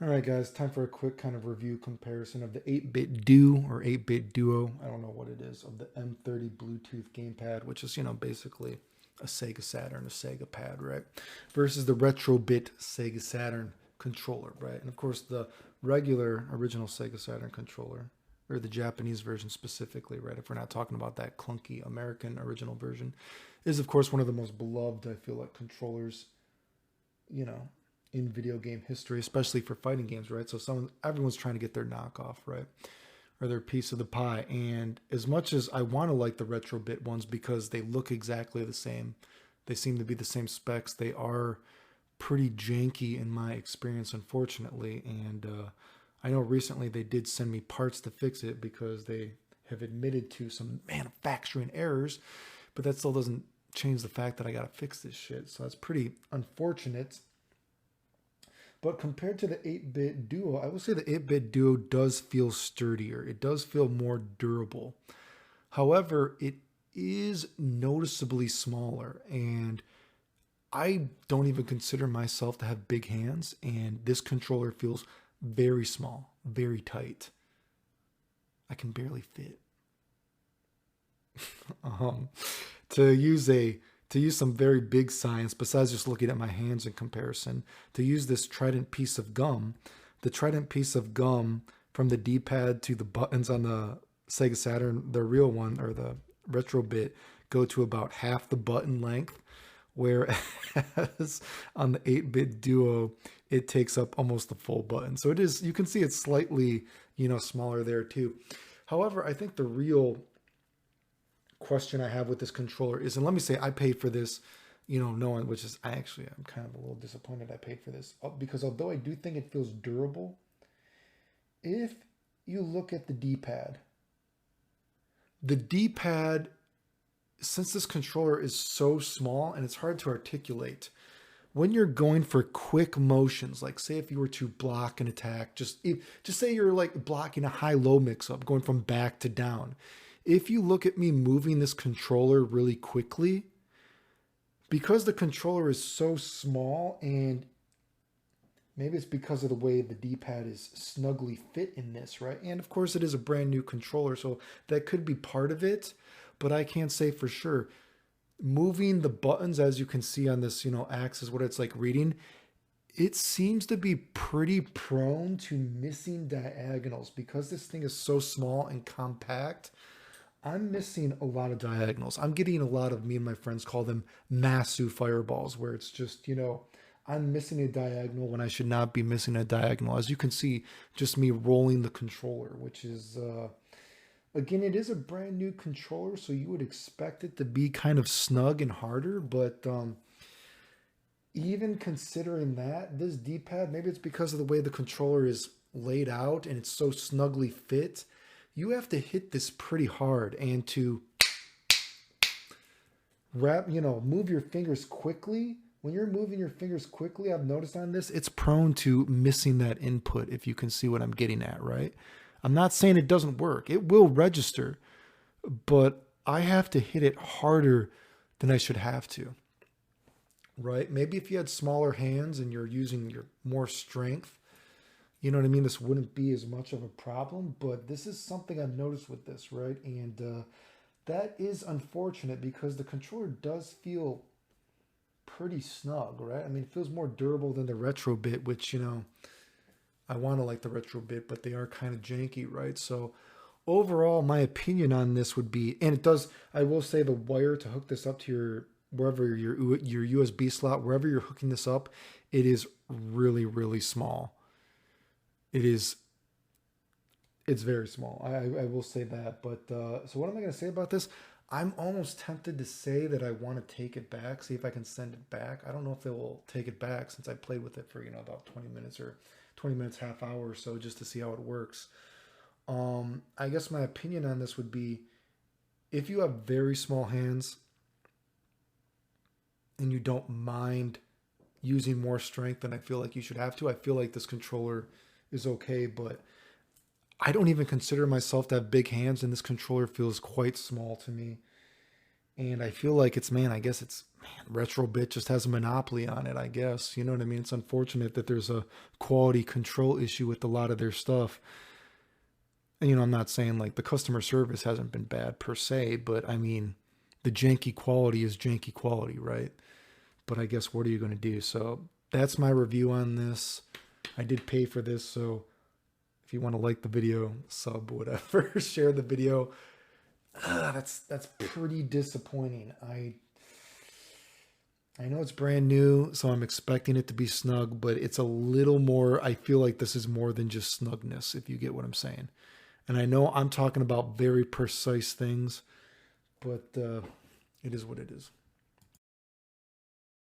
All right, guys, time for a quick kind of review comparison of the 8-bit do or 8-bit duo. I don't know what it is, of the M30 Bluetooth gamepad, which is, basically a Sega Saturn, a Sega pad, right? Versus the Retrobit Sega Saturn controller, right? And of course, the regular original Sega Saturn controller, or the Japanese version specifically, right? If we're not talking about that clunky American original version, is of course one of the most beloved, I feel like, controllers, you know, in video game history, especially for fighting games, right? So everyone's trying to get their knockoff, right? Or their piece of the pie. And as much as I want to like the Retrobit ones because they look exactly the same, they seem to be the same specs, they are pretty janky in my experience, unfortunately. And I know recently they did send me parts to fix it because they have admitted to some manufacturing errors, but that still doesn't change the fact that I got to fix this shit. So that's pretty unfortunate. But compared to the 8-bit Duo, I will say the 8-bit Duo does feel sturdier. It does feel more durable. However, it is noticeably smaller, and I don't even consider myself to have big hands, and this controller feels very small, very tight. I can barely fit. Um, to use a to use some very big science besides just looking at my hands in comparison, to use this trident piece of gum, the trident piece of gum from the D-pad to the buttons on the Sega Saturn, the real one or the retro bit, go to about half the button length, whereas on the 8-bit Duo it takes up almost the full button. So it is, you can see it's slightly, smaller there too. However, I think the real question I have with this controller is, and let me say, I paid for this, knowing, which is, I'm kind of a little disappointed I paid for this because although I do think it feels durable, if you look at the D-pad, since this controller is so small and it's hard to articulate, when you're going for quick motions, like say if you were to block an attack, just say you're like blocking a high-low mix-up, going from back to down. If you look at me moving this controller really quickly, because the controller is so small, and maybe it's because of the way the D-pad is snugly fit in this, right? And of course it is a brand new controller, so that could be part of it, but I can't say for sure. Moving the buttons, as you can see on this, axis, what it's like reading, it seems to be pretty prone to missing diagonals because this thing is so small and compact. I'm missing a lot of diagonals. I'm getting a lot of, me and my friends call them massu fireballs, where it's just, I'm missing a diagonal when I should not be missing a diagonal. As you can see, just me rolling the controller, which is, again, it is a brand new controller, so you would expect it to be kind of snug and harder, but even considering that, this D-pad, maybe it's because of the way the controller is laid out and it's so snugly fit, you have to hit this pretty hard, and to move your fingers quickly. When you're moving your fingers quickly, I've noticed on this, it's prone to missing that input, if you can see what I'm getting at, right? I'm not saying it doesn't work. It will register, but I have to hit it harder than I should have to, right? Maybe if you had smaller hands and you're using your more strength, you know what I mean? This wouldn't be as much of a problem, but this is something I've noticed with this, right? And that is unfortunate because the controller does feel pretty snug, right? I mean, it feels more durable than the retro bit, which, I want to like the retro bit, but they are kind of janky, right? So overall, my opinion on this would be, and it does, I will say the wire to hook this up to wherever your USB slot, wherever you're hooking this up, it is really, really small. It's very small. I will say that. But so what am I going to say about this? I'm almost tempted to say that I want to take it back, see if I can send it back. I don't know if it will take it back since I played with it for, about 20 minutes or 20 minutes, half hour or so, just to see how it works. I guess my opinion on this would be, if you have very small hands and you don't mind using more strength than I feel like you should have to, I feel like this controller is okay, but I don't even consider myself to have big hands, and this controller feels quite small to me. And I feel like it's, man, I guess it's Retrobit just has a monopoly on it, I guess. You know what I mean? It's unfortunate that there's a quality control issue with a lot of their stuff. And, you know, I'm not saying like the customer service hasn't been bad per se, but I mean, the janky quality is janky quality, right? But I guess what are you going to do? So that's my review on this. I did pay for this, so if you want to like the video, sub, whatever, share the video. That's pretty disappointing. I know it's brand new, so I'm expecting it to be snug, but it's a little more, I feel like this is more than just snugness, if you get what I'm saying. And I know I'm talking about very precise things, but it is what it is.